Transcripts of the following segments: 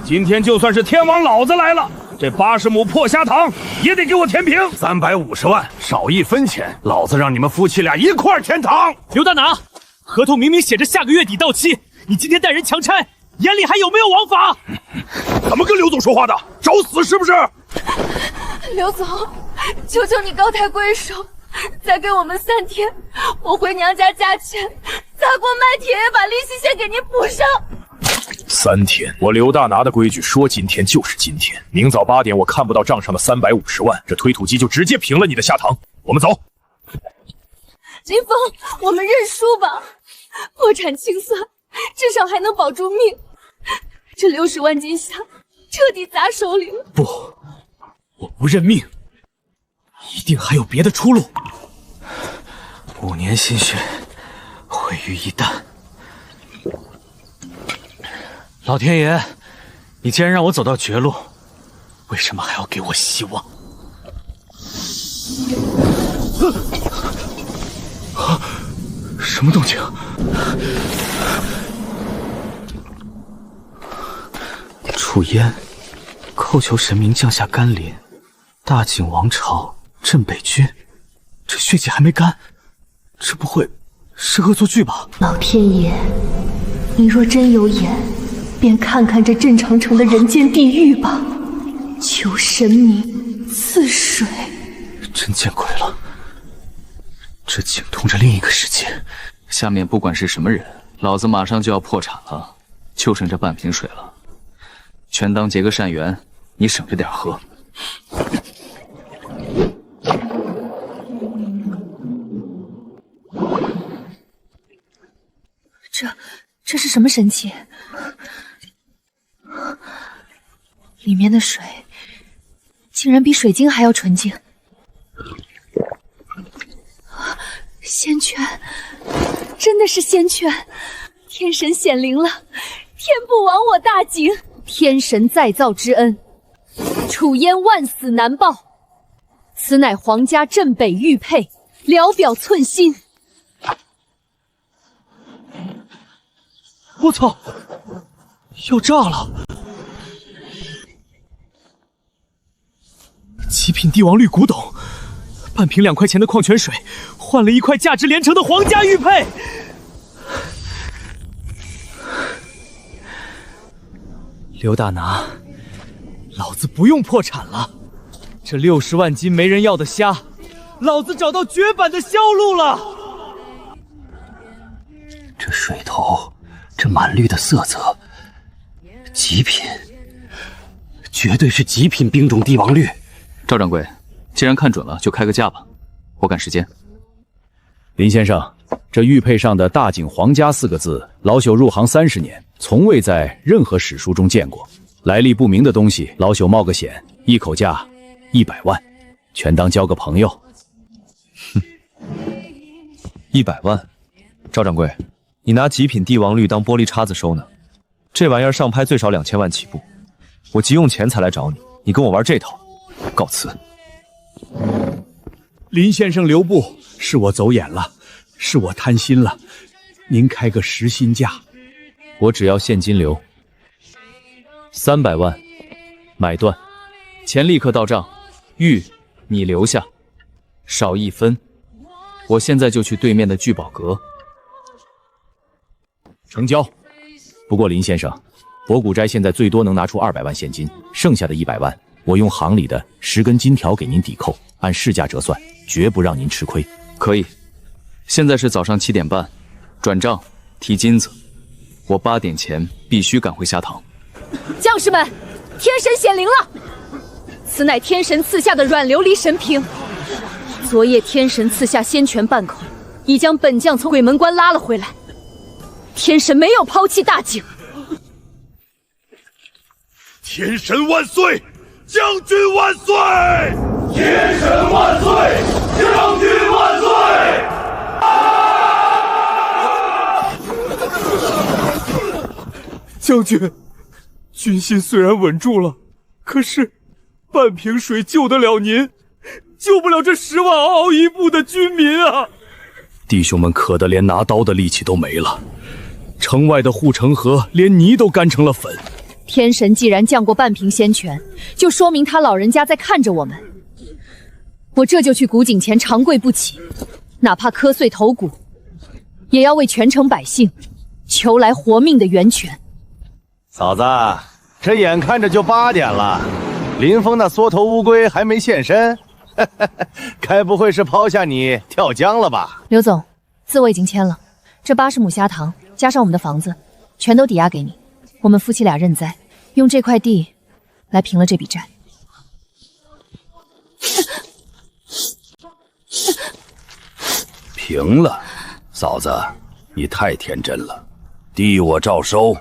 今天就算是天王老子来了，这80亩破虾塘也得给我填平。350万，少1分钱，老子让你们夫妻俩一块填塘。刘大拿，合同明明写着下个月底到期，你今天带人强拆，眼里还有没有王法？怎么跟刘总说话的？找死是不是？刘总，求求你高抬贵手，再给我们3天，我回娘家加钱，砸锅卖铁也把利息先给您补上。3天，我刘大拿的规矩说今天就是今天。明早8点我看不到账上的350万，这推土机就直接平了你的下塘。我们走。林峰，我们认输吧，破产清算，至少还能保住命。这60万金虾彻底砸手里了。不，我不认命，一定还有别的出路。5年心血毁于一旦。老天爷，你既然让我走到绝路，为什么还要给我希望？什么动静？楚烟叩求神明降下甘霖，大景王朝镇北军，这血迹还没干，这不会是恶作剧吧？老天爷，你若真有眼，便看看这镇长城的人间地狱吧，求神明赐水。真见鬼了，这竟通着另一个世界。下面不管是什么人，老子马上就要破产了，就剩这半瓶水了，全当结个善缘，你省着点喝。这是什么神器？里面的水竟然比水晶还要纯净。仙泉，真的是仙泉！天神显灵了，天不亡我大景，天神再造之恩，楚烟万死难报。此乃皇家镇北玉佩，聊表寸心。我操！要炸了！极品帝王绿古董，半瓶2块钱的矿泉水，换了1块价值连城的皇家玉佩。刘大拿，老子不用破产了，这60万斤没人要的虾，老子找到绝版的销路了。这水头，这满绿的色泽，极品，绝对是极品冰种帝王绿。赵掌柜，既然看准了，就开个价吧，我赶时间。林先生，这玉佩上的大景皇家4个字，老朽入行30年，从未在任何史书中见过。来历不明的东西，老朽冒个险，一口价100万，全当交个朋友。哼，100万，赵掌柜，你拿极品帝王绿当玻璃碴子收呢？这玩意儿上拍最少2000万起步，我急用钱才来找你，你跟我玩这套，告辞。林先生留步，是我走眼了，是我贪心了，您开个实心价。我只要现金流，300万，买断，钱立刻到账。玉你留下，少1分，我现在就去对面的聚宝阁。成交。不过林先生，博古斋现在最多能拿出200万现金，剩下的100万，我用行里的10根金条给您抵扣，按市价折算，绝不让您吃亏。可以。现在是早上7点半，转账提金子，我8点前必须赶回虾塘。将士们，天神显灵了！此乃天神赐下的软琉璃神瓶，昨夜天神赐下仙泉半口，已将本将从鬼门关拉了回来。天神没有抛弃大景。天神万岁，将军万岁！天神万岁，将军万岁！将军，军心虽然稳住了，可是半瓶水救得了您，救不了这10万嗷嗷一步的军民啊！弟兄们渴得连拿刀的力气都没了，城外的护城河连泥都干成了粉。天神既然降过半瓶仙泉，就说明他老人家在看着我们。我这就去古井前长跪不起，哪怕磕碎头骨，也要为全城百姓求来活命的源泉。嫂子，这眼看着就8点了，林峰那缩头乌龟还没现身，该不会是抛下你跳江了吧？刘总，字我已经签了，这80亩虾塘加上我们的房子，全都抵押给你。我们夫妻俩认栽，用这块地来平了这笔债。平了，嫂子，你太天真了。地我照收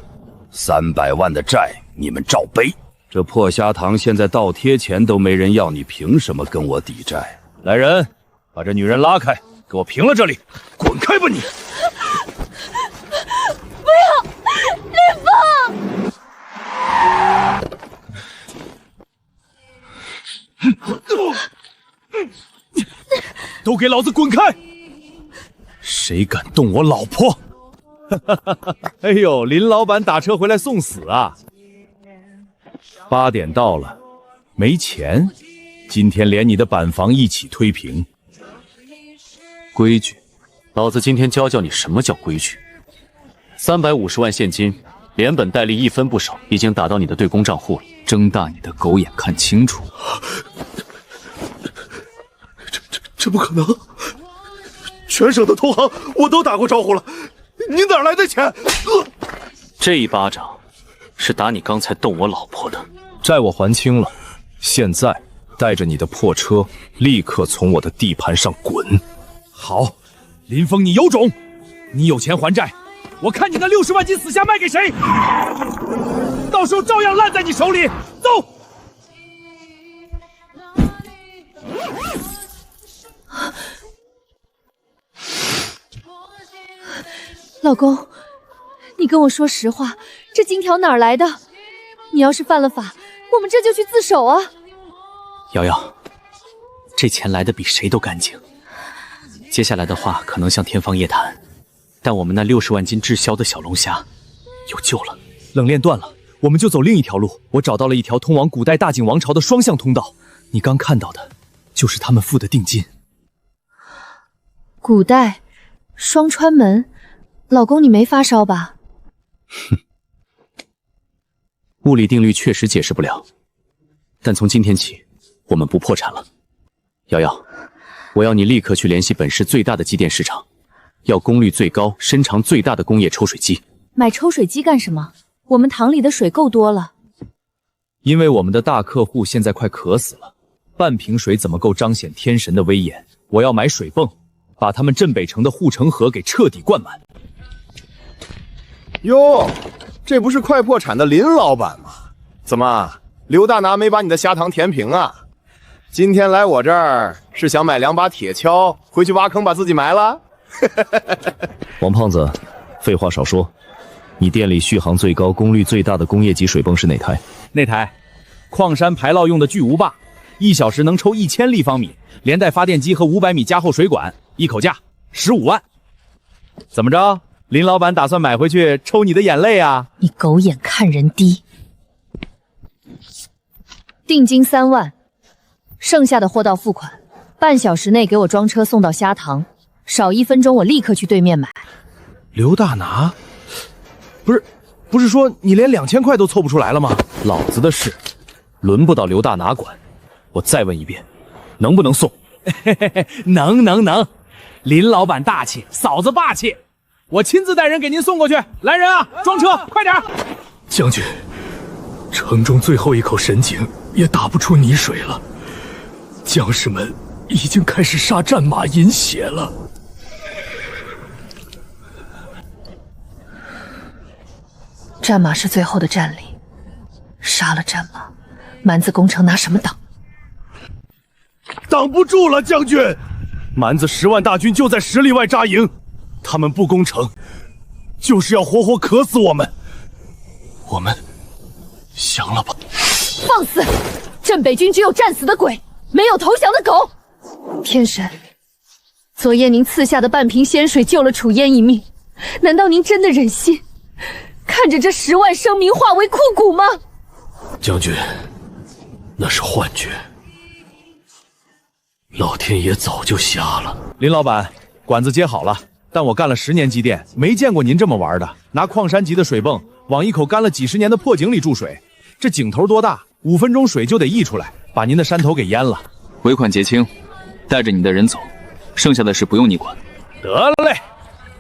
，300万的债你们照背。这破虾塘现在倒贴钱都没人要，你凭什么跟我抵债？来人，把这女人拉开，给我平了这里！滚开吧你！不要，林峰！都给老子滚开！谁敢动我老婆？哎呦，林老板打车回来送死啊！8点到了，没钱，今天连你的板房一起推平。规矩，老子今天教你什么叫规矩。350万现金，连本带利一分不少，已经打到你的对公账户了。睁大你的狗眼看清楚！这不可能！全省的同行我都打过招呼了，你哪来的钱？这一巴掌是打你刚才动我老婆的。债我还清了，现在带着你的破车立刻从我的地盘上滚！好，林峰，你有种！你有钱还债，我看你那60万斤死虾卖给谁？到时候照样烂在你手里。走！老公，你跟我说实话，这金条哪儿来的？你要是犯了法，我们这就去自首啊！瑶瑶，这钱来的比谁都干净。接下来的话可能像天方夜谭，但我们那60万斤滞销的小龙虾有救了。冷链断了，我们就走另一条路。我找到了一条通往古代大景王朝的双向通道，你刚看到的就是他们付的定金。古代双川门，老公你没发烧吧？哼，物理定律确实解释不了，但从今天起，我们不破产了。瑶瑶，我要你立刻去联系本市最大的机电市场，要功率最高、身长最大的工业抽水机。买抽水机干什么？我们塘里的水够多了。因为我们的大客户现在快渴死了，半瓶水怎么够彰显天神的威严？我要买水泵，把他们镇北城的护城河给彻底灌满。哟，这不是快破产的林老板吗？怎么，刘大拿没把你的虾塘填平啊？今天来我这儿是想买2把铁锹，回去挖坑把自己埋了？王胖子，废话少说，你店里续航最高、功率最大的工业级水泵是哪台？那台，矿山排涝用的巨无霸，1小时能抽1000立方米，连带发电机和500米加厚水管，一口价15万。怎么着？林老板打算买回去抽你的眼泪啊？你狗眼看人低。定金3万，剩下的货到付款，半小时内给我装车送到虾塘，少1分钟我立刻去对面买。刘大拿，不是说你连2000块都凑不出来了吗？老子的事轮不到刘大拿管。我再问一遍，能不能送？能，林老板大气，嫂子霸气，我亲自带人给您送过去。来人啊，装车，快点！将军，城中最后一口神井也打不出泥水了，将士们已经开始杀战马饮血了。战马是最后的战力，杀了战马，蛮子攻城拿什么挡？挡不住了，将军！蛮子10万大军就在10里外扎营，他们不攻城，就是要活活渴死我们。我们降了吧！放肆！镇北军只有战死的鬼，没有投降的狗。天神，昨夜您赐下的半瓶仙水救了楚烟一命，难道您真的忍心看看着这10万生民化为枯骨吗？将军，那是幻觉，老天爷早就瞎了。林老板，管子接好了，但我干了10年机电，没见过您这么玩的，拿矿山级的水泵往一口干了几10年的破井里注水，这井头多大，5分钟水就得溢出来，把您的山头给淹了。尾款结清，带着你的人走，剩下的事不用你管。得了嘞，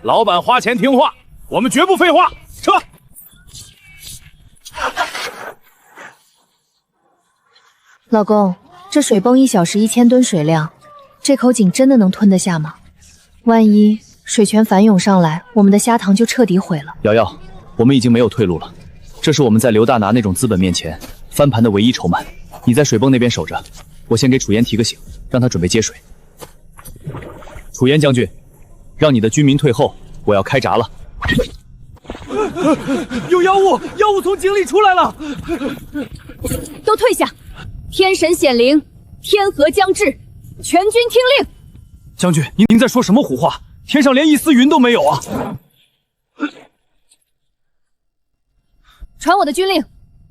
老板花钱听话，我们绝不废话，撤。老公，这水泵1小时1000吨水量，这口井真的能吞得下吗？万一水泉反涌上来，我们的虾塘就彻底毁了。瑶瑶，我们已经没有退路了，这是我们在刘大拿那种资本面前翻盘的唯一筹码。你在水泵那边守着，我先给楚岩提个醒，让他准备接水。楚岩将军，让你的军民退后，我要开闸了。有妖物，妖物从井里出来了！都退下！天神显灵，天河将至，全军听令！将军，您在说什么胡话？天上连一丝云都没有啊！传我的军令，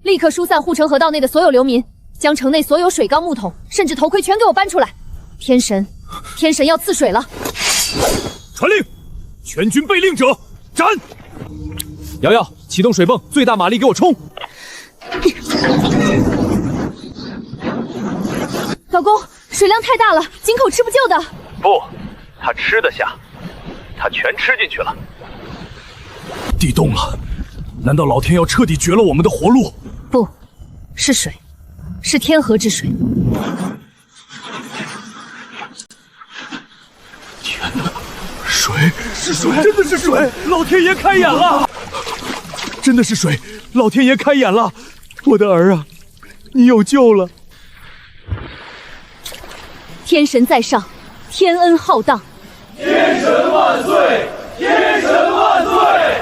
立刻疏散护城河道内的所有流民，将城内所有水缸、木桶，甚至头盔全给我搬出来！天神要赐水了！传令，全军被令者斩！瑶瑶，启动水泵，最大马力给我冲！老公，水量太大了，井口吃不救的。不，他吃得下，他全吃进去了。地动了，难道老天要彻底绝了我们的活路？不，是水，是天河之水。天哪，水是水，真的是水！老天爷开眼了！真的是水，老天爷开眼了！我的儿啊，你有救了！天神在上，天恩浩荡。天神万岁！天神万岁！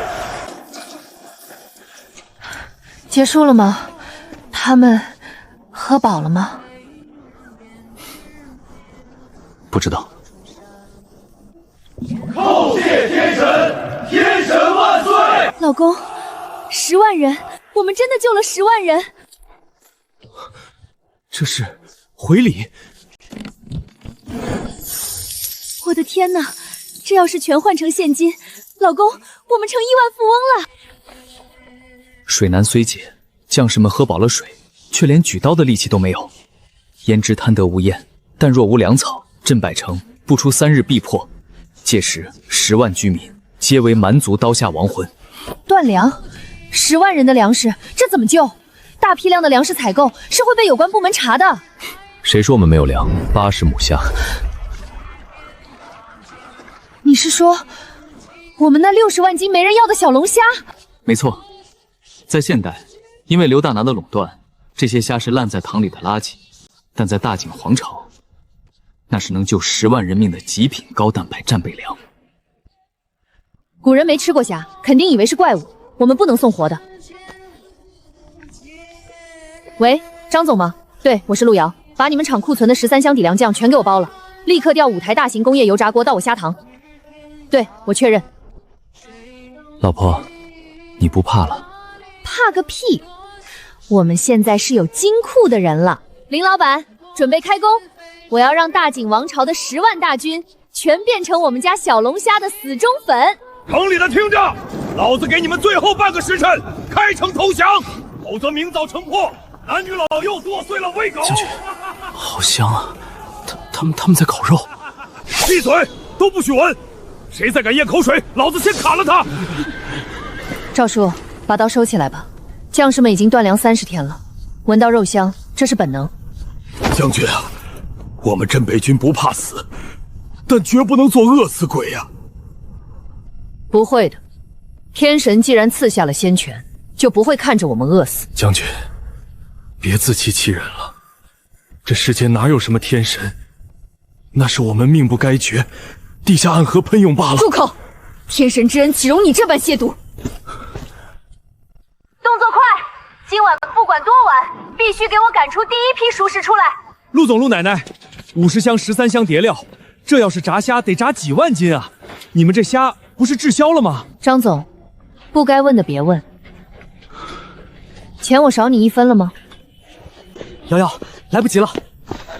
结束了吗？他们喝饱了吗？不知道。叩谢天神！天神万岁！老公，10万人，我们真的救了10万人。这是回礼。我的天哪，这要是全换成现金，老公，我们成亿万富翁了。水难虽解，将士们喝饱了水，却连举刀的力气都没有。焉知贪得无厌，但若无粮草，镇百城不出3日必破。届时10万居民皆为蛮族刀下亡魂。断粮，10万人的粮食，这怎么救？大批量的粮食采购是会被有关部门查的。谁说我们没有粮？80亩虾。你是说，我们那60万斤没人要的小龙虾？没错，在现代，因为刘大拿的垄断，这些虾是烂在塘里的垃圾，但在大景皇朝，那是能救10万人命的极品高蛋白战备粮。古人没吃过虾，肯定以为是怪物，我们不能送活的。喂，张总吗？对，我是陆瑶，把你们厂库存的13箱底粮酱全给我包了，立刻调5台大型工业油炸锅到我虾塘。对，我确认。老婆，你不怕了？怕个屁！我们现在是有金库的人了。林老板，准备开工！我要让大景王朝的10万大军全变成我们家小龙虾的死忠粉。城里的听着，老子给你们最后半个时辰开城投降，否则明早城破，男女老幼剁碎了喂狗。将军，好香啊！他们在烤肉。闭嘴，都不许闻！谁再敢咽口水，老子先砍了他！赵叔，把刀收起来吧。将士们已经断粮30天了，闻到肉香，这是本能。将军啊，我们镇北军不怕死，但绝不能做饿死鬼呀！不会的，天神既然赐下了仙权，就不会看着我们饿死。将军，别自欺欺人了，这世间哪有什么天神？那是我们命不该绝，地下暗河喷涌罢了。住口！天神之恩岂容你这般亵渎？动作快！今晚不管多晚，必须给我赶出第一批熟食出来。陆总、陆奶奶，50箱13箱叠料，这要是炸虾得炸几万斤啊！你们这虾不是滞销了吗？张总，不该问的别问，钱我少你1分了吗？瑶瑶，来不及了。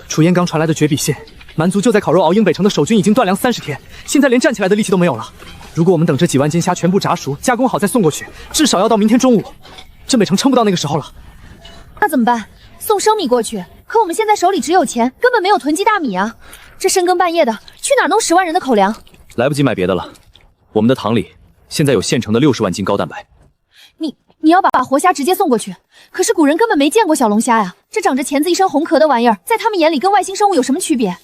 楚嫣刚传来的绝笔信，蛮族就在烤肉敖英北城的守军已经断粮30天，现在连站起来的力气都没有了。如果我们等这几万斤虾全部炸熟、加工好再送过去，至少要到明天中午。镇北城撑不到那个时候了。那怎么办？送生米过去，可我们现在手里只有钱，根本没有囤积大米啊！这深更半夜的，去哪弄10万人的口粮？来不及买别的了。我们的塘里现在有现成的60万斤高蛋白。你要把活虾直接送过去，可是古人根本没见过小龙虾呀，这长着钳子一身红壳的玩意儿，在他们眼里跟外星生物有什么区别？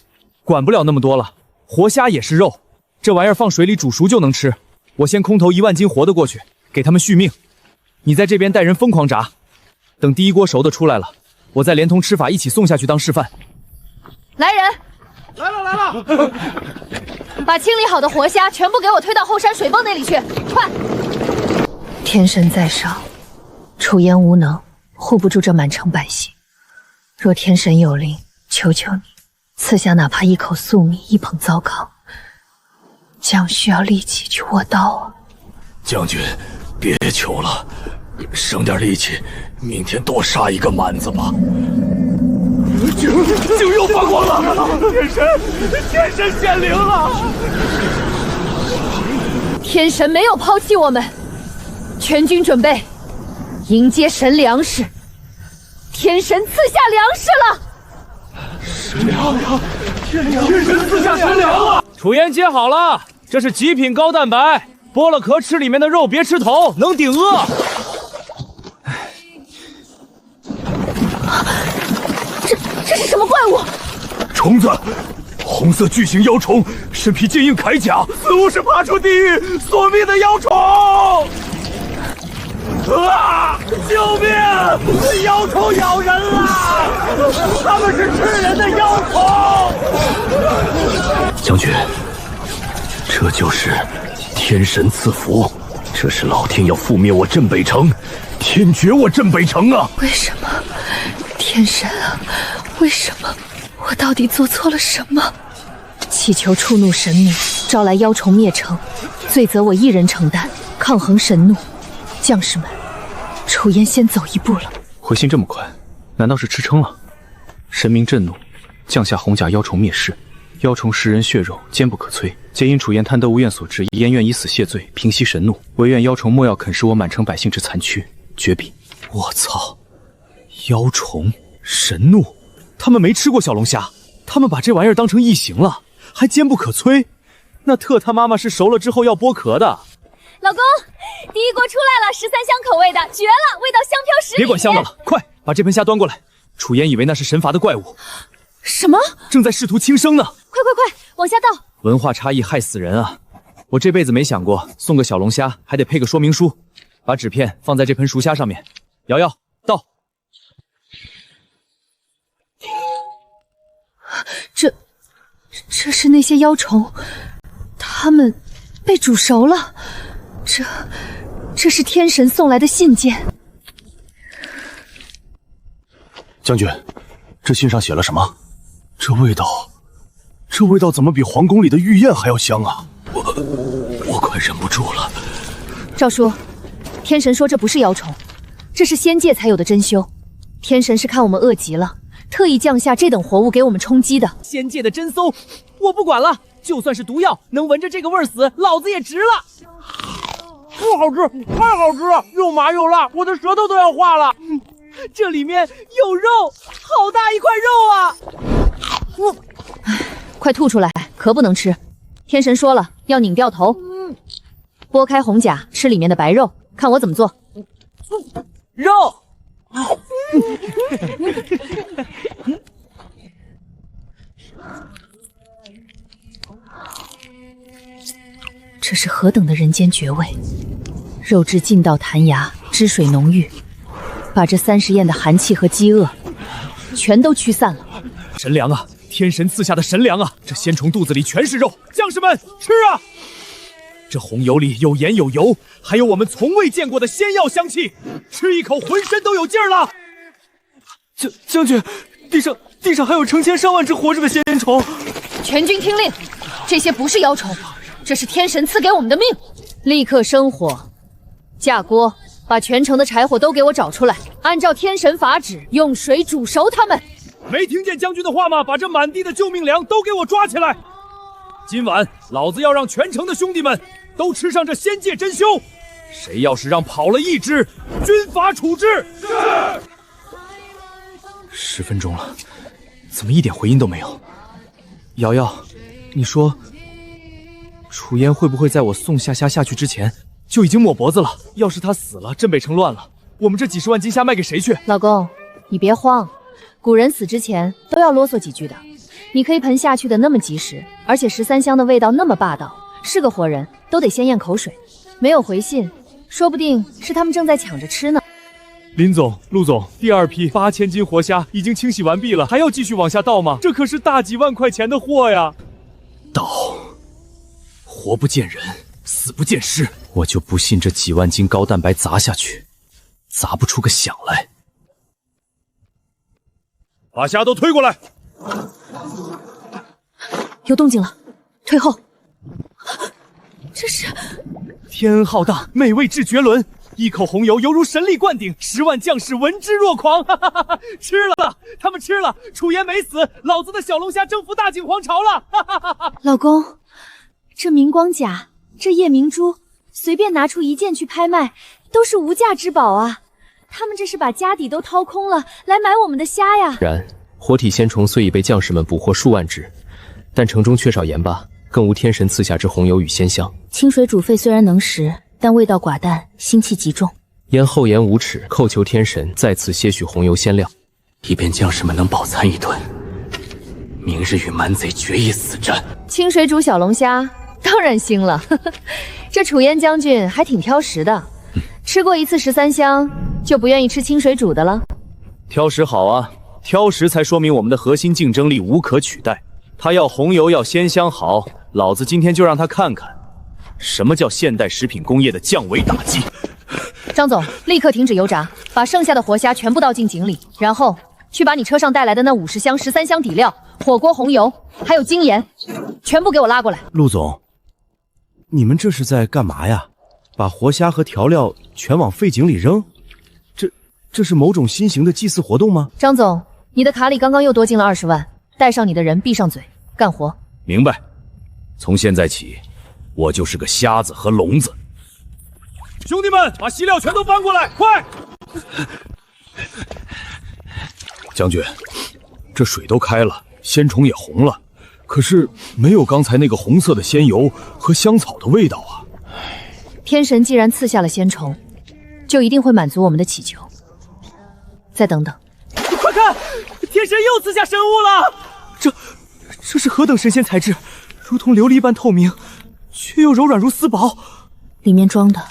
管不了那么多了，活虾也是肉，这玩意儿放水里煮熟就能吃。我先空投1万斤活的过去，给他们续命。你在这边带人疯狂炸，等第一锅熟的出来了，我再连同吃法一起送下去当示范。来人！来了！把清理好的活虾全部给我推到后山水泵那里去，快！天神在上，楚嫣无能，护不住这满城百姓。若天神有灵，求求你，赐下哪怕1口粟米，1捧糟糠。将需要力气去握刀啊！将军，别求了，省点力气，明天多杀一个蛮子吧。酒又发光了，天神显灵了！天神没有抛弃我们，全军准备迎接神粮食。天神赐下粮食了！神粮！天神赐下神粮了！楚嫣接好了，这是极品高蛋白，剥了壳吃里面的肉，别吃头，能顶饿。这是什么怪物？虫子，红色巨型妖虫，身披坚硬铠甲，似乎是爬出地狱索命的妖虫。啊！救命！妖虫咬人了！他们是吃人的妖虫！将军，这就是天神赐福，这是老天要覆灭我镇北城，天绝我镇北城啊！为什么？天神啊，为什么？我到底做错了什么？祈求触怒神明，招来妖虫灭城，罪责我一人承担，抗衡神怒。将士们，楚嫣先走一步了。回信这么快，难道是吃撑了？神明震怒，降下红甲妖虫灭世，妖虫食人血肉，坚不可摧。皆因楚嫣贪得无厌所致，燕愿以死谢罪，平息神怒。唯愿妖虫莫要啃食我满城百姓之残躯。绝笔。我操！妖虫神怒，他们没吃过小龙虾，他们把这玩意儿当成异形了，还坚不可摧。那特他妈妈是熟了之后要剥壳的。老公，第一锅出来了，13香口味的，绝了，味道香飘10里。别管香的了，快把这盆虾端过来。楚嫣以为那是神罚的怪物。什么？正在试图轻生呢。快，往下倒。文化差异害死人啊！我这辈子没想过送个小龙虾还得配个说明书。把纸片放在这盆熟虾上面。瑶瑶，倒。这是那些妖虫，它们被煮熟了。这是天神送来的信件。将军，这信上写了什么？这味道怎么比皇宫里的御宴还要香啊！我快忍不住了。赵叔，天神说这不是妖虫，这是仙界才有的珍馐。天神是看我们饿极了，特意降下这等活物给我们充饥的。仙界的珍馐，我不管了，就算是毒药，能闻着这个味儿死，老子也值了。不好吃，太好吃了，又麻又辣，我的舌头都要化了。这里面有肉，好大一块肉啊！快吐出来，壳不能吃。天神说了，要拧掉头，剥开红甲，吃里面的白肉。看我怎么做。肉。这是何等的人间绝味！肉质劲道弹牙，汁水浓郁，把这30宴的寒气和饥饿全都驱散了。神粮啊，天神赐下的神粮啊！这仙虫肚子里全是肉，将士们吃啊！这红油里有盐有油，还有我们从未见过的仙药香气，吃一口浑身都有劲儿了。将军，地上还有成千上万只活着的仙虫。全军听令，这些不是妖虫，这是天神赐给我们的命。立刻生火，架锅，把全城的柴火都给我找出来，按照天神法旨用水煮熟它们。没听见将军的话吗？把这满地的救命粮都给我抓起来！今晚老子要让全城的兄弟们都吃上这仙界珍馐，谁要是让跑了一只，军法处置。是。10分钟了，怎么一点回音都没有？瑶瑶，你说，楚烟会不会在我送夏夏下去之前就已经抹脖子了？要是他死了，镇北城乱了，我们这几10万金虾卖给谁去？老公，你别慌，古人死之前都要啰嗦几句的。你可以盆下去的那么及时，而且13香的味道那么霸道，是个活人都得先咽口水。没有回信，说不定是他们正在抢着吃呢。林总、陆总，第2批8000斤活虾已经清洗完毕了，还要继续往下倒吗？这可是大几万块钱的货呀！倒，活不见人，死不见尸，我就不信这几万斤高蛋白砸下去，砸不出个响来。把虾都推过来。有动静了，退后。这是天恩浩荡，美味至绝伦，一口红油犹如神力灌顶，10万将士闻之若狂。吃了，他们吃了，楚烟没死，老子的小龙虾征服大景皇朝了。老公，这明光甲，这夜明珠，随便拿出1件去拍卖，都是无价之宝啊！他们这是把家底都掏空了，来买我们的虾呀！然，活体仙虫虽已被将士们捕获数万只，但城中缺少盐巴，更无天神赐下之红油与鲜香。清水煮沸虽然能食，但味道寡淡，腥气极重。焉厚颜无耻，叩求天神再赐些许红油鲜料，以便将士们能饱餐一顿，明日与蛮贼决一死战。清水煮小龙虾当然腥了。这楚烟将军还挺挑食的，吃过一次13香就不愿意吃清水煮的了。挑食好啊，挑食才说明我们的核心竞争力无可取代。他要红油，要鲜香好，老子今天就让他看看什么叫现代食品工业的降维打击。张总，立刻停止油炸，把剩下的活虾全部倒进井里，然后去把你车上带来的那50箱、13箱底料、火锅红油还有精盐全部给我拉过来。陆总，你们这是在干嘛呀？把活虾和调料全往废井里扔？这是某种新型的祭祀活动吗？张总，你的卡里刚刚又多进了20万，带上你的人闭上嘴干活。明白。从现在起，我就是个瞎子和聋子。兄弟们，把锡料全都翻过来，快！将军，这水都开了，鲜虫也红了，可是没有刚才那个红色的鲜油和香草的味道啊。天神既然赐下了鲜虫，就一定会满足我们的祈求。再等等，快看，天神又赐下神物了！这是何等神仙材质，如同琉璃般透明，却又柔软如丝薄。里面装的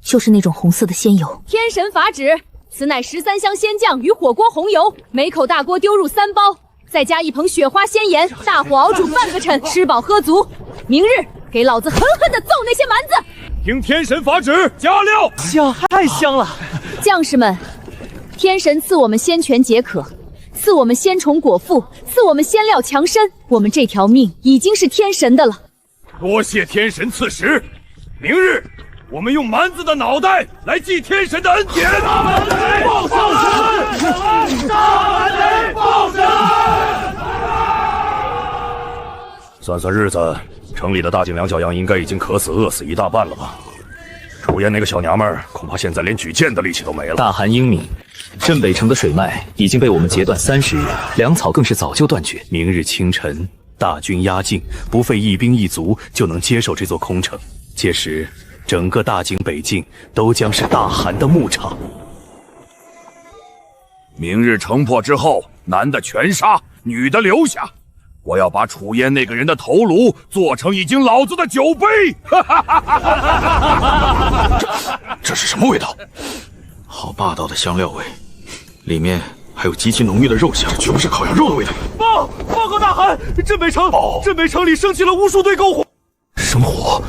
就是那种红色的鲜油。天神法旨，此乃13香鲜酱与火锅红油，每口大锅丢入3包，再加1盆雪花鲜盐，大火熬煮半个辰，吃饱喝足。明日给老子狠狠地揍那些蛮子！听天神法旨，加料！香，太香了！将士们，天神赐我们仙泉解渴，赐我们仙虫果腹，赐我们仙料强身，我们这条命已经是天神的了。多谢天神赐食，明日我们用蛮子的脑袋来祭天神的恩典。大蛮贼报神！大蛮贼报神！算算日子，城里的大井两小羊应该已经渴死饿死一大半了吧？楚烟那个小娘们儿，恐怕现在连举剑的力气都没了。大汗英明，镇北城的水脉已经被我们截断30日，粮草更是早就断绝。明日清晨，大军压境，不费一兵一卒就能接受这座空城。届时，整个大井北境都将是大汗的牧场。明日城破之后，男的全杀，女的留下。我要把楚烟那个人的头颅做成已经老子的酒杯！这是什么味道？好霸道的香料味，里面还有极其浓郁的肉香，这绝不是烤羊肉的味道。报告大汗，镇北城里升起了无数堆篝火。生火？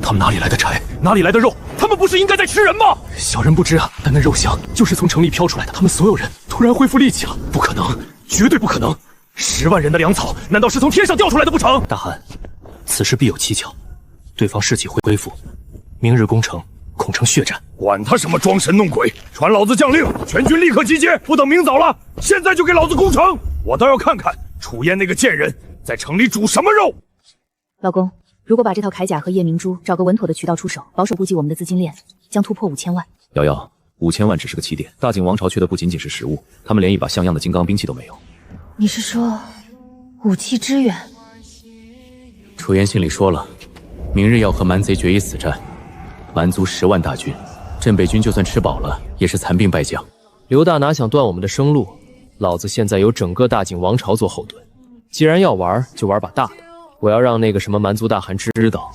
他们哪里来的柴？哪里来的肉？他们不是应该在吃人吗？小人不知啊，但那肉香就是从城里飘出来的。他们所有人突然恢复力气了，不可能，绝对不可能！10万人的粮草，难道是从天上掉出来的不成？大汗，此事必有蹊跷，对方士气会恢复，明日攻城恐成血战。管他什么装神弄鬼，传老子将令，全军立刻集结，不等明早了，现在就给老子攻城！我倒要看看楚烟那个贱人在城里煮什么肉。老公，如果把这套铠甲和夜明珠找个稳妥的渠道出手，保守估计我们的资金链将突破5000万。瑶瑶，5000万只是个起点，大景王朝缺的不仅仅是食物，他们连一把像样的金刚兵器都没有。你是说武器支援？楚言信里说了，明日要和蛮贼决一死战，蛮族10万大军，镇北军就算吃饱了，也是残兵败将。刘大拿想断我们的生路，老子现在有整个大景王朝做后盾。既然要玩，就玩把大的。我要让那个什么蛮族大汗知道，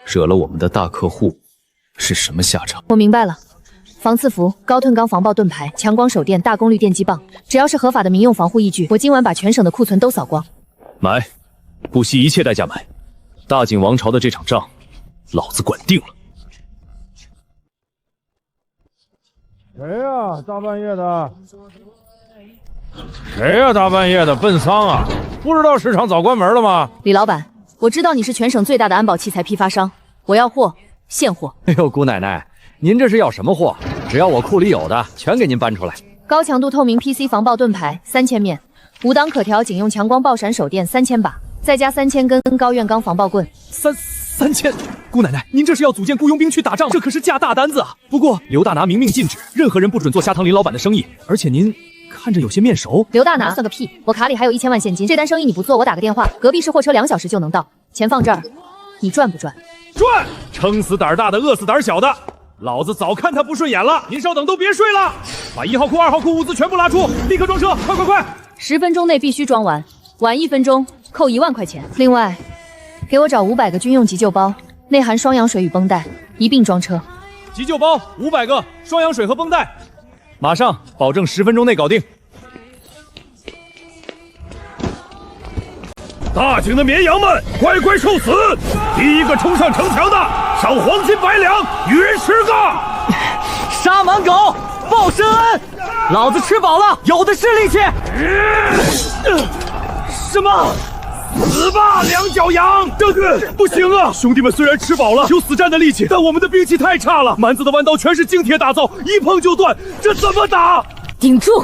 惹了我们的大客户是什么下场。我明白了。防刺服、高盾钢防爆盾牌、强光手电、大功率电击棒，只要是合法的民用防护义具，我今晚把全省的库存都扫光。买，不惜一切代价买。大景王朝的这场仗，老子管定了。谁呀？大半夜的？谁呀？大半夜的奔丧啊？不知道市场早关门了吗？李老板，我知道你是全省最大的安保器材批发商，我要货，现货。哎呦，姑奶奶，您这是要什么货？只要我库里有的，全给您搬出来。高强度透明 PC 防爆盾牌3000面，5档可调警用强光爆闪手电3000把，再加3000根高院钢防爆棍。3000，姑奶奶，您这是要组建雇佣兵去打仗，这可是价大单子啊！不过刘大拿明令禁止，任何人不准做虾堂林老板的生意，而且您看着有些面熟。刘大拿算个屁！我卡里还有1000万现金，这单生意你不做，我打个电话，隔壁市货车2小时就能到，钱放这儿，你赚不赚？赚！撑死胆大的，饿死胆小的。老子早看他不顺眼了，您稍等，都别睡了，把1号库、2号库物资全部拉出，立刻装车，快快快！10分钟内必须装完，晚1分钟扣1万块钱。另外，给我找500个军用急救包，内含双氧水与绷带，一并装车。急救包500个，双氧水和绷带，马上，保证10分钟内搞定。大景的绵羊们，乖乖受死！第一个冲上城墙的，赏黄金100两，女人10个。杀满狗，报深恩，老子吃饱了，有的是力气。什么？死吧，两脚羊！将军，不行啊！兄弟们虽然吃饱了，有死战的力气，但我们的兵器太差了。蛮子的弯刀全是精铁打造，一碰就断，这怎么打？顶住！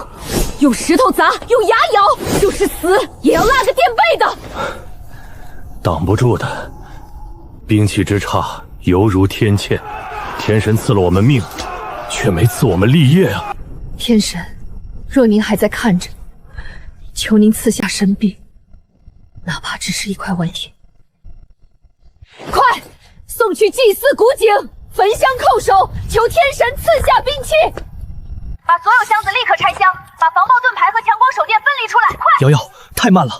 用石头砸，用牙咬，就是死也要拉个垫背的。挡不住的，兵器之差犹如天堑。天神赐了我们命，却没赐我们立业啊！天神，若您还在看着，求您赐下神兵，哪怕只是一块顽石。快送去祭祀古井，焚香叩首，求天神赐下兵器。把所有箱子立刻拆箱，把防爆盾牌和强光手电分离出来，快！瑶瑶，太慢了。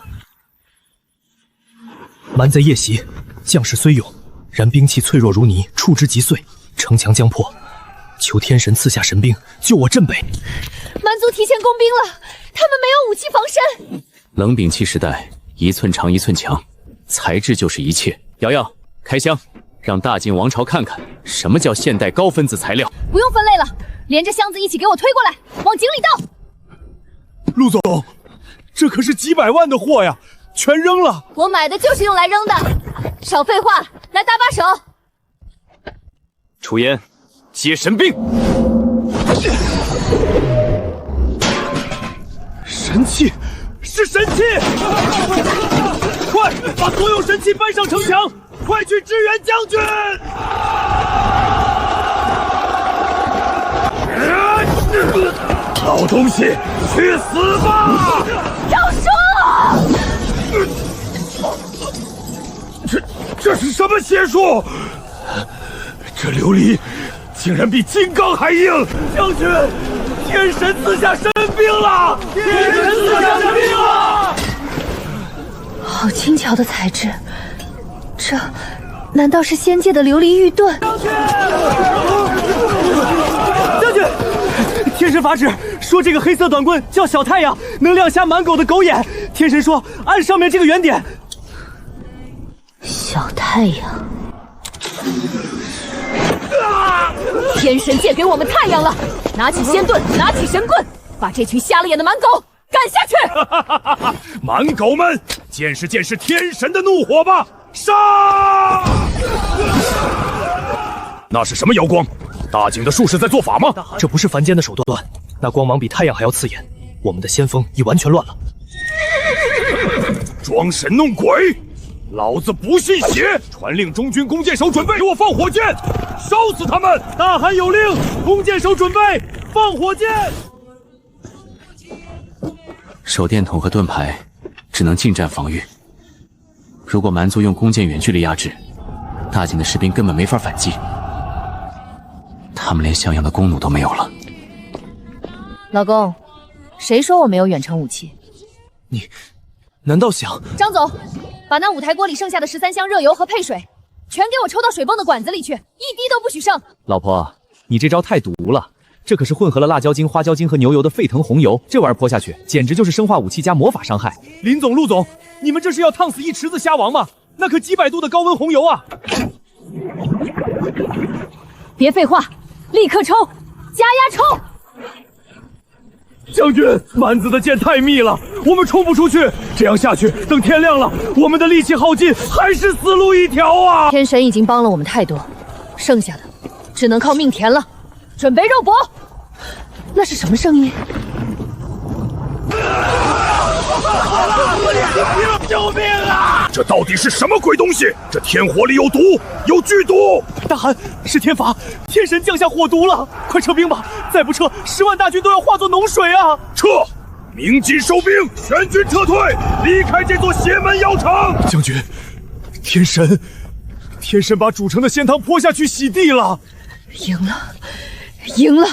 蛮贼夜袭，将士虽勇，然兵器脆弱如泥，触之即碎，城墙将破。求天神赐下神兵，救我镇北。蛮族提前工兵了，他们没有武器防身。冷兵器时代，1寸长1寸强，材质就是一切。瑶瑶，开箱，让大晋王朝看看什么叫现代高分子材料。不用分类了，连着箱子一起给我推过来，往井里倒。陆总，这可是几百万的货呀，全扔了。我买的就是用来扔的，少废话，来搭把手。楚烟，接神兵。神器，是神器！快把所有神器搬上城墙，快去支援将军！老东西，去死吧！饶恕！这是什么邪术？这琉璃竟然比金刚还硬！将军，天神赐下神兵了！天神赐下神兵了！好轻巧的材质，这难道是仙界的琉璃玉盾？将军，天神法旨说这个黑色短棍叫小太阳，能亮瞎满狗的狗眼。天神说按上面这个圆点。小太阳，天神借给我们太阳了！拿起仙盾，拿起神棍，把这群瞎了眼的蛮狗赶下去！蛮狗们，见识见识天神的怒火吧！杀！那是什么妖光？大景的术士在做法吗？这不是凡间的手段，那光芒比太阳还要刺眼。我们的先锋已完全乱了。装神弄鬼！老子不信邪！传令中军弓箭手准备，给我放火箭，烧死他们！大汗有令，弓箭手准备放火箭。手电筒和盾牌只能近战防御，如果蛮族用弓箭远距离压制，大景的士兵根本没法反击。他们连像样的弓弩都没有了。老公，谁说我没有远程武器？你难道想……张总，把那5台锅里剩下的13箱热油和配水，全给我抽到水泵的管子里去，一滴都不许剩。老婆，你这招太毒了，这可是混合了辣椒精、花椒精和牛油的沸腾红油，这玩意儿泼下去，简直就是生化武器加魔法伤害。林总、陆总，你们这是要烫死一池子虾王吗？那可几百度的高温红油啊！别废话，立刻抽，加压抽！将军，蛮子的箭太密了，我们冲不出去。这样下去，等天亮了，我们的力气耗尽，还是死路一条啊！天神已经帮了我们太多，剩下的只能靠命填了。准备肉搏！那是什么声音？救命啊！这到底是什么鬼东西？这天火里有毒，有剧毒！大汗，是天罚，天神降下火毒了！快撤兵吧，再不撤，10万大军都要化作脓水啊！撤！鸣金收兵，全军撤退，离开这座邪门妖城！将军，天神把主城的仙汤泼下去洗地了！赢了，赢了！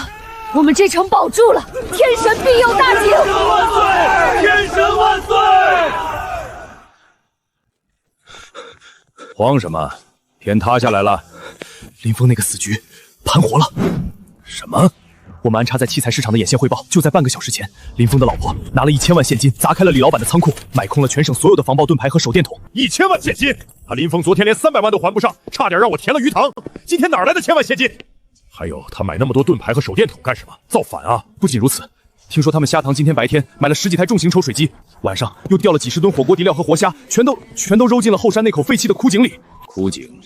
我们这城保住了，天神庇佑大景！万岁！天神万岁！慌什么？天塌下来了！林峰那个死局盘活了。什么？我们安插在器材市场的眼线汇报，就在半个小时前，林峰的老婆拿了1000万现金，砸开了李老板的仓库，买空了全省所有的防爆盾牌和手电筒。1000万现金！他林峰昨天连300万都还不上，差点让我填了鱼塘。今天哪来的1000万现金？还有，他买那么多盾牌和手电筒干什么？造反啊！不仅如此，听说他们虾塘今天白天买了10几台重型抽水机，晚上又调了几十吨火锅底料和活虾，全都揉进了后山那口废弃的枯井里。枯井，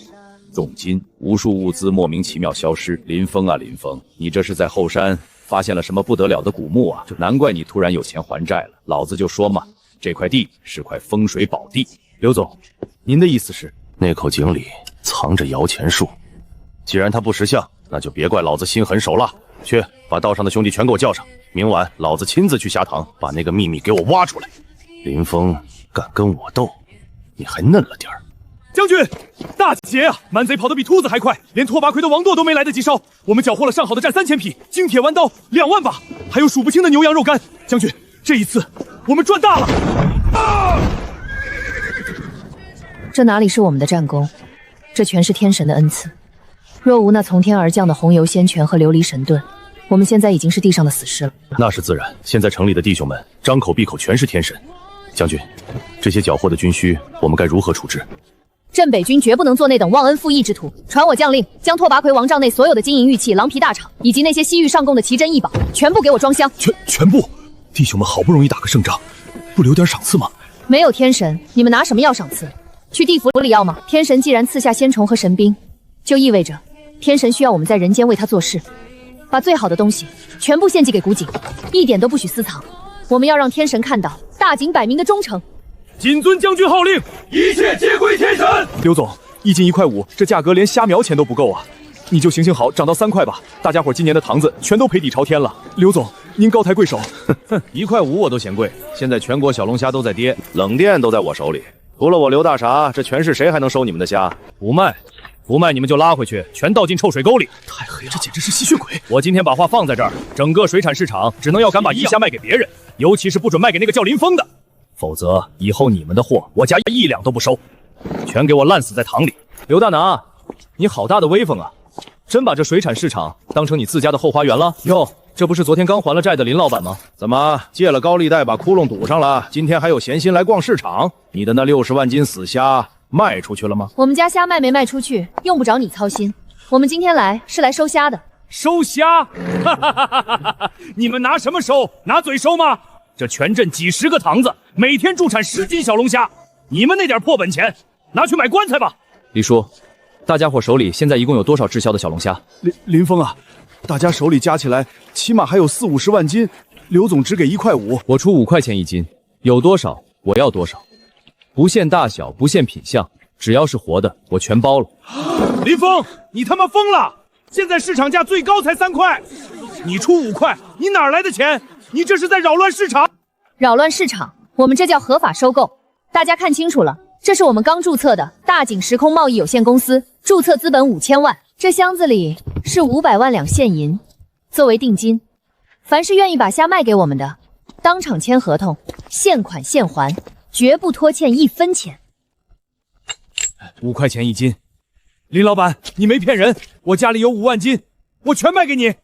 重金，无数物资莫名其妙消失。林峰啊，林峰，你这是在后山发现了什么不得了的古墓啊？难怪你突然有钱还债了。老子就说嘛，这块地是块风水宝地。刘总，您的意思是那口井里藏着摇钱树？既然它不识相，那就别怪老子心狠手辣。去，把道上的兄弟全给我叫上，明晚老子亲自去虾塘，把那个秘密给我挖出来。林峰敢跟我斗，你还嫩了点儿。将军，大捷啊！蛮贼跑得比秃子还快，连拓跋奎的王舵都没来得及烧。我们缴获了上好的战3000匹，精铁弯刀2万把，还有数不清的牛羊肉干。将军，这一次我们赚大了！这哪里是我们的战功，这全是天神的恩赐。若无那从天而降的红油仙泉和琉璃神盾，我们现在已经是地上的死尸了。那是自然，现在城里的弟兄们张口闭口全是天神。将军，这些缴获的军需我们该如何处置？镇北军绝不能做那等忘恩负义之徒。传我将令，将拓跋奎王帐内所有的金银玉器、狼皮大氅，以及那些西域上贡的奇珍异宝，全部给我装箱。全部！弟兄们好不容易打个胜仗，不留点赏赐吗？没有天神，你们拿什么要赏赐？去地府里要吗？天神既然赐下仙虫和神兵，就意味着天神需要我们在人间为他做事，把最好的东西全部献祭给古井，一点都不许私藏。我们要让天神看到大景百民的忠诚。谨遵将军号令，一切皆归天神。刘总，1斤1块5，这价格连虾苗钱都不够啊！你就行行好，涨到3块吧。大家伙今年的堂子全都赔底朝天了。刘总，您高抬贵手。哼，1块5我都嫌贵。现在全国小龙虾都在跌，冷店都在我手里，除了我刘大傻，这全市谁还能收你们的虾？不卖，不卖你们就拉回去，全倒进臭水沟里。太黑了，这简直是吸血鬼！我今天把话放在这儿，整个水产市场只能要敢把异虾卖给别人，尤其是不准卖给那个叫林峰的。否则以后你们的货我家1两都不收，全给我烂死在塘里。刘大拿，你好大的威风啊！真把这水产市场当成你自家的后花园了？哟，这不是昨天刚还了债的林老板吗？怎么借了高利贷把窟窿堵上了？今天还有闲心来逛市场？你的那60万斤死虾卖出去了吗？我们家虾卖没卖出去，用不着你操心。我们今天来是来收虾的。收虾？哈哈哈哈哈！你们拿什么收？拿嘴收吗？这全镇几10个塘子，每天助产10斤小龙虾，你们那点破本钱，拿去买棺材吧。李叔，大家伙手里现在一共有多少滞销的小龙虾？林峰啊，大家手里加起来起码还有40-50万斤，刘总只给1块5，我出5块钱一斤，有多少我要多少，不限大小，不限品相，只要是活的，我全包了。林峰，你他妈疯了！现在市场价最高才3块，你出5块，你哪来的钱？你这是在扰乱市场！扰乱市场，我们这叫合法收购。大家看清楚了，这是我们刚注册的大景时空贸易有限公司，注册资本5000万，这箱子里是500万两现银，作为定金。凡是愿意把虾卖给我们的，当场签合同，现款现还，绝不拖欠1分钱。5块钱一斤，林老板，你没骗人，我家里有5万斤，我全卖给你。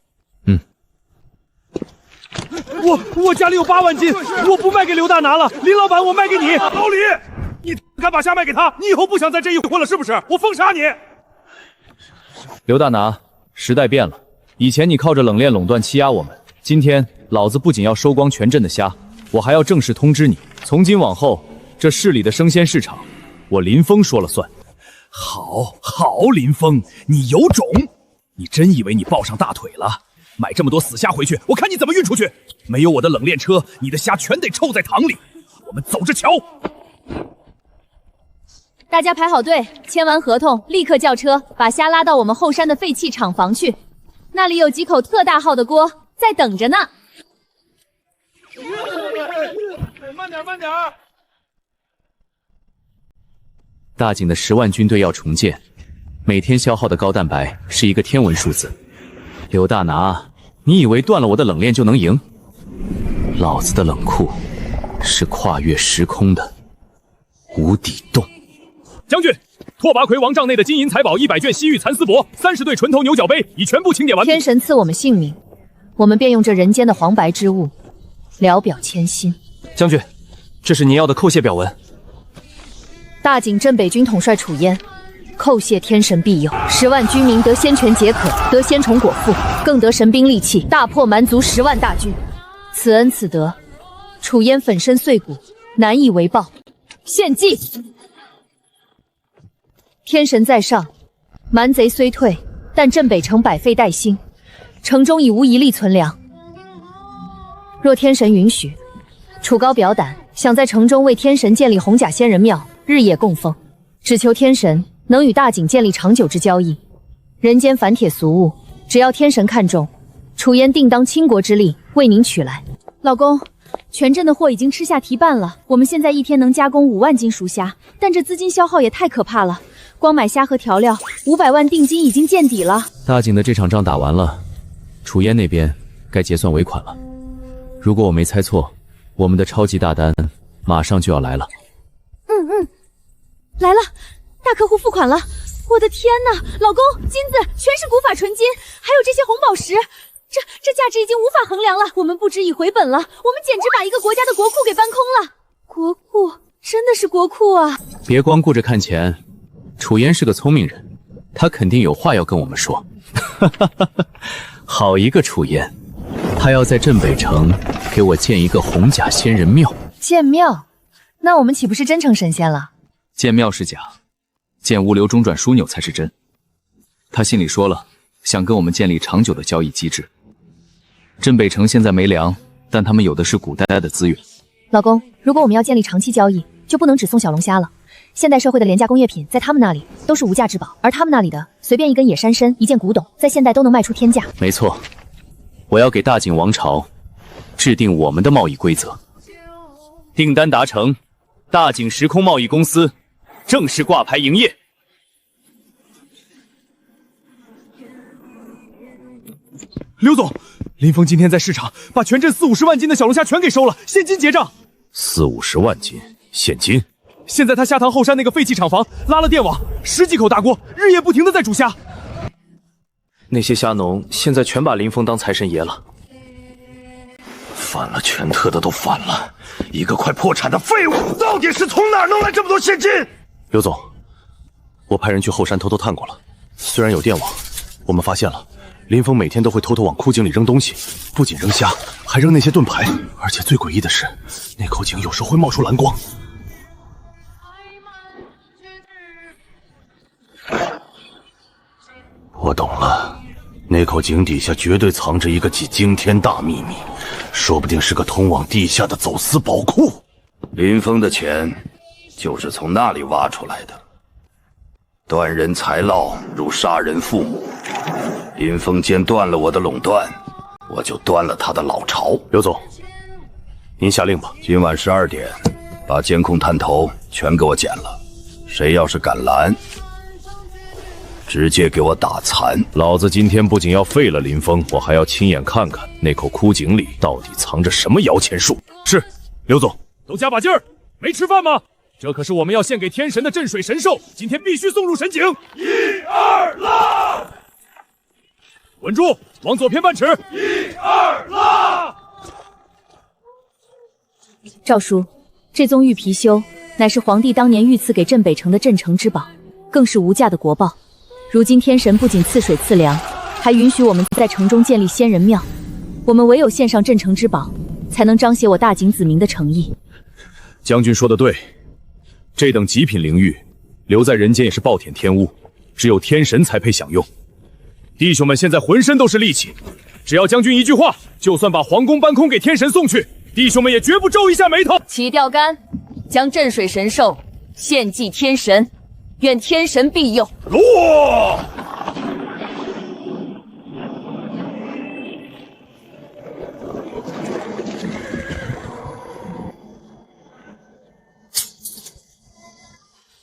我家里有8万斤，我不卖给刘大拿了。林老板，我卖给你。老李，你敢把虾卖给他，你以后不想在这一混了是不是？我封杀你！刘大拿，时代变了，以前你靠着冷链垄断欺压我们，今天老子不仅要收光全镇的虾，我还要正式通知你，从今往后，这市里的生鲜市场，我林峰说了算。好，林峰，你有种！你真以为你抱上大腿了？买这么多死虾回去，我看你怎么运出去！没有我的冷链车，你的虾全得臭在塘里。我们走着瞧。大家排好队，签完合同，立刻叫车把虾拉到我们后山的废弃厂房去，那里有几口特大号的锅在等着呢。慢点！大景的10万军队要重建，每天消耗的高蛋白是一个天文数字。刘大拿，你以为断了我的冷链就能赢？老子的冷库是跨越时空的无底洞。将军，拓跋奎王帐内的金银财宝100卷西域蚕丝帛，30对纯头牛角杯已全部清点完毕。天神赐我们性命，我们便用这人间的黄白之物聊表谦心。将军，这是您要的叩谢表文。大景镇北军统帅楚烟，叩谢天神庇佑，10万军民得仙泉解渴，得仙虫果腹，更得神兵利器，大破蛮族10万大军。此恩此德，楚烟粉身碎骨，难以为报。献祭！天神在上，蛮贼虽退，但镇北城百废待兴，城中已无一粒存粮。若天神允许，楚高表胆，想在城中为天神建立红甲仙人庙，日夜供奉，只求天神能与大景建立长久之交易。人间凡铁俗物，只要天神看中，楚烟定当倾国之力为您取来。老公，全镇的货已经吃下提半了，我们现在一天能加工5万斤熟虾，但这资金消耗也太可怕了。光买虾和调料，500万定金已经见底了。大景的这场仗打完了，楚烟那边该结算尾款了。如果我没猜错，我们的超级大单马上就要来了。来了，大客户付款了。我的天哪，老公，金子全是古法纯金，还有这些红宝石，这价值已经无法衡量了。我们不止已回本了，我们简直把一个国家的国库给搬空了。国库，真的是国库啊！别光顾着看钱，楚烟是个聪明人，他肯定有话要跟我们说。好一个楚烟，他要在镇北城给我建一个红甲仙人庙。建庙？那我们岂不是真成神仙了？建庙是假，建物流中转枢纽才是真。他心里说了，想跟我们建立长久的交易机制。镇北城现在没粮，但他们有的是古代的资源。老公，如果我们要建立长期交易，就不能只送小龙虾了。现代社会的廉价工业品，在他们那里都是无价之宝，而他们那里的随便一根野山参、一件古董，在现代都能卖出天价。没错，我要给大景王朝制定我们的贸易规则。订单达成，大景时空贸易公司正式挂牌营业。刘总，林峰今天在市场把全镇40-50万斤的小龙虾全给收了，现金结账。40-50万斤现金。现在他下塘后山那个废弃厂房拉了电网，10几口大锅，日夜不停的在煮虾。那些虾农现在全把林峰当财神爷了。反了全特的都反了，一个快破产的废物，到底是从哪儿弄来这么多现金？刘总，我派人去后山偷偷探过了，虽然有电网，我们发现了林峰每天都会偷偷往枯井里扔东西，不仅扔虾，还扔那些盾牌，而且最诡异的是，那口井有时候会冒出蓝光。我懂了，那口井底下绝对藏着一个惊天大秘密，说不定是个通往地下的走私宝库。林峰的钱就是从那里挖出来的。断人财路如杀人父母，林峰间断了我的垄断，我就断了他的老巢。刘总，您下令吧。今晚12点，把监控探头全给我剪了。谁要是敢拦，直接给我打残！老子今天不仅要废了林峰，我还要亲眼看看那口枯井里到底藏着什么摇钱树。是，刘总，都加把劲儿！没吃饭吗？这可是我们要献给天神的镇水神兽，今天必须送入神井。1、2，拉！稳住，往左偏半尺。1、2，拉！诏书，这宗玉貔貅乃是皇帝当年御赐给镇北城的镇城之宝，更是无价的国宝。如今天神不仅赐水赐粮，还允许我们在城中建立仙人庙。我们唯有献上镇城之宝，才能彰显我大井子民的诚意。将军说得对，这等极品灵玉留在人间也是暴殄天物，只有天神才配享用。弟兄们现在浑身都是力气，只要将军一句话，就算把皇宫搬空给天神送去，弟兄们也绝不皱一下眉头。起钓竿，将镇水神兽献祭天神，愿天神庇佑。落！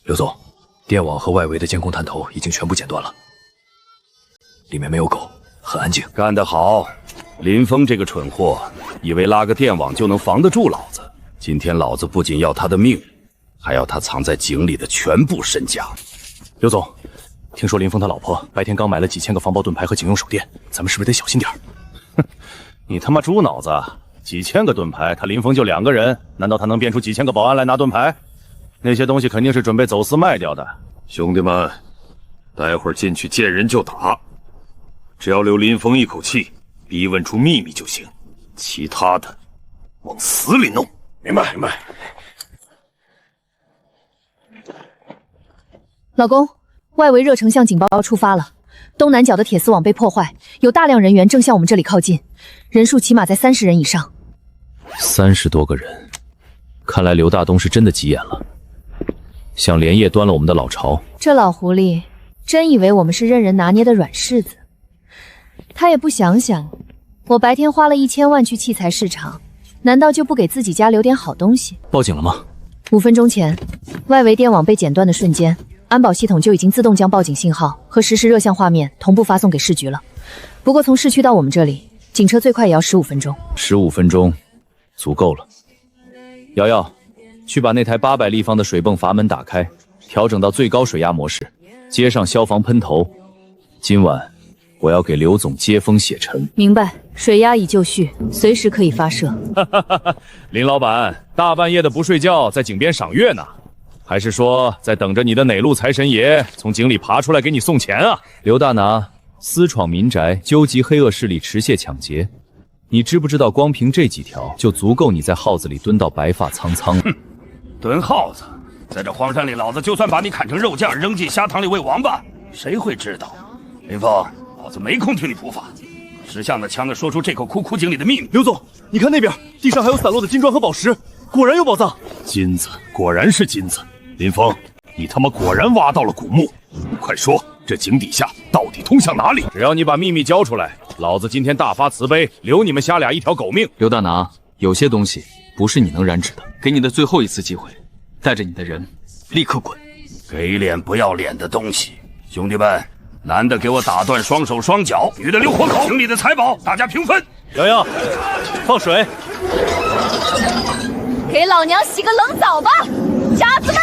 刘总，电网和外围的监控探头已经全部剪断了，里面没有狗，很安静。干得好！林峰这个蠢货，以为拉个电网就能防得住老子。今天老子不仅要他的命，还要他藏在井里的全部身家。刘总，听说林峰他老婆白天刚买了几千个防爆盾牌和警用手电，咱们是不是得小心点？哼，你他妈猪脑子！几千个盾牌，他林峰就2个人，难道他能变出几千个保安来拿盾牌？那些东西肯定是准备走私卖掉的。兄弟们，待会儿进去见人就打，只要留林峰一口气，逼问出秘密就行，其他的往死里弄。明白，明白。老公，外围热成像警报要触发了，东南角的铁丝网被破坏，有大量人员正向我们这里靠近，人数起码在30人以上。30多个人，看来刘大东是真的急眼了，想连夜端了我们的老巢。这老狐狸真以为我们是任人拿捏的软柿子，他也不想想，我白天花了1000万去器材市场，难道就不给自己家留点好东西？报警了吗？5分钟前，外围电网被剪断的瞬间，安保系统就已经自动将报警信号和实时热像画面同步发送给市局了。不过从市区到我们这里，警车最快也要15分钟。15分钟，足够了。瑶瑶，去把那台800立方的水泵阀门打开，调整到最高水压模式，接上消防喷头。今晚我要给刘总接风洗尘。明白，水压已就绪，随时可以发射。林老板，大半夜的不睡觉，在井边赏月呢？还是说在等着你的哪路财神爷从井里爬出来给你送钱啊？刘大拿，私闯民宅，纠集黑恶势力，持械抢劫。你知不知道，光凭这几条就足够你在耗子里蹲到白发苍苍？哼，蹲耗子，在这荒山里，老子就算把你砍成肉酱，扔进虾塘里喂王八，谁会知道？林峰，老子没空听你普法，识相的强的说出这口枯井里的秘密。刘总，你看那边，地上还有散落的金砖和宝石，果然有宝藏。金子，果然是金子。林峰，你他妈果然挖到了古墓，快说，这井底下到底通向哪里？只要你把秘密交出来，老子今天大发慈悲，留你们瞎俩一条狗命。刘大拿，有些东西不是你能染指的，给你的最后一次机会，带着你的人立刻滚！给脸不要脸的东西！兄弟们，男的给我打断双手双脚，女的留活口。井里的财宝，大家平分。瑶瑶，放水。给老娘洗个冷澡吧，家子们！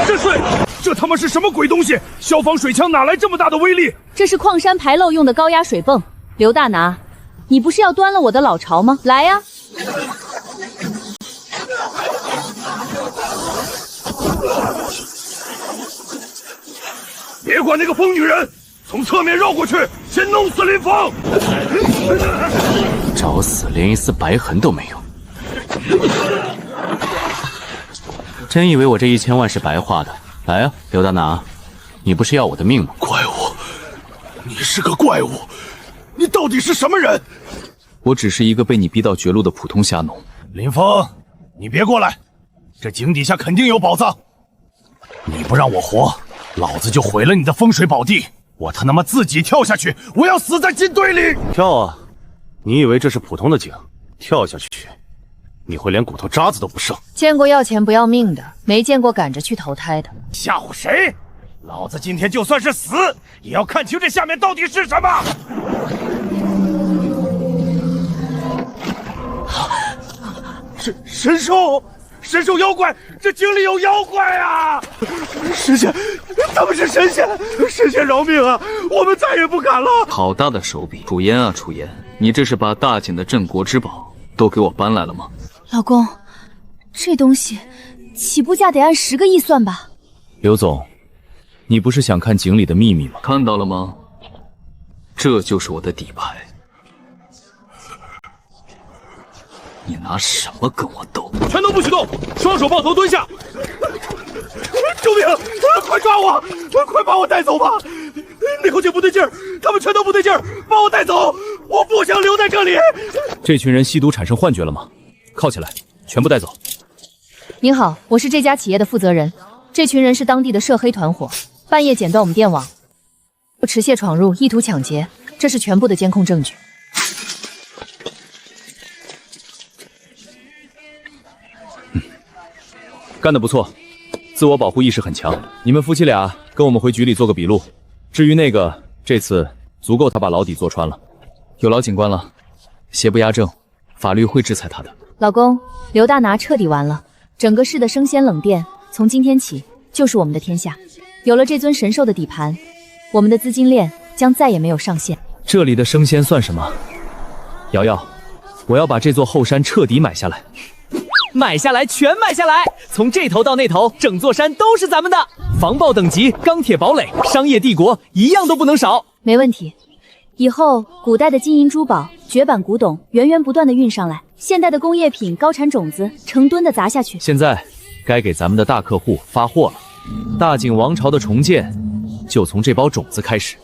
这水，这他妈是什么鬼东西？消防水枪哪来这么大的威力？这是矿山排漏用的高压水泵。刘大拿，你不是要端了我的老巢吗？来呀！别管那个疯女人，从侧面绕过去，先弄死林峰。找死，连一丝白痕都没有。真以为我这1000万是白花的？来啊，刘大拿，你不是要我的命吗？怪物，你是个怪物，你到底是什么人？我只是一个被你逼到绝路的普通虾农。林峰，你别过来，这井底下肯定有宝藏。你不让我活，老子就毁了你的风水宝地。我他妈自己跳下去，我要死在金堆里！跳啊！你以为这是普通的井？跳下去，你会连骨头渣子都不剩。见过要钱不要命的，没见过赶着去投胎的。吓唬谁？老子今天就算是死，也要看清这下面到底是什么！神兽！神兽妖怪，这井里有妖怪啊！神仙，他们是神仙，神仙饶命啊！我们再也不敢了。好大的手笔！楚言啊，楚言，你这是把大井的镇国之宝都给我搬来了吗？老公，这东西起步价得按10个亿算吧？刘总，你不是想看井里的秘密吗？看到了吗？这就是我的底牌。你拿什么跟我斗？全都不许动，双手抱头蹲下！救命！快抓我！快把我带走吧！那口井不对劲儿，他们全都不对劲儿，把我带走！我不想留在这里。这群人吸毒产生幻觉了吗？铐起来，全部带走。您好，我是这家企业的负责人。这群人是当地的涉黑团伙，半夜剪断我们电网，持械闯入，意图抢劫，这是全部的监控证据。干得不错，自我保护意识很强。你们夫妻俩跟我们回局里做个笔录。至于那个，这次足够他把牢底坐穿了。有劳警官了，邪不压正，法律会制裁他的。老公，刘大拿彻底完了，整个市的生鲜冷店从今天起就是我们的天下。有了这尊神兽的底盘，我们的资金链将再也没有上限。这里的生鲜算什么？瑶瑶，我要把这座后山彻底买下来。买下来，全买下来！从这头到那头，整座山都是咱们的。防爆等级、钢铁堡垒、商业帝国，一样都不能少。没问题。以后古代的金银珠宝、绝版古董源源不断的运上来，现代的工业品高产种子成吨的砸下去。现在该给咱们的大客户发货了。大井王朝的重建就从这包种子开始。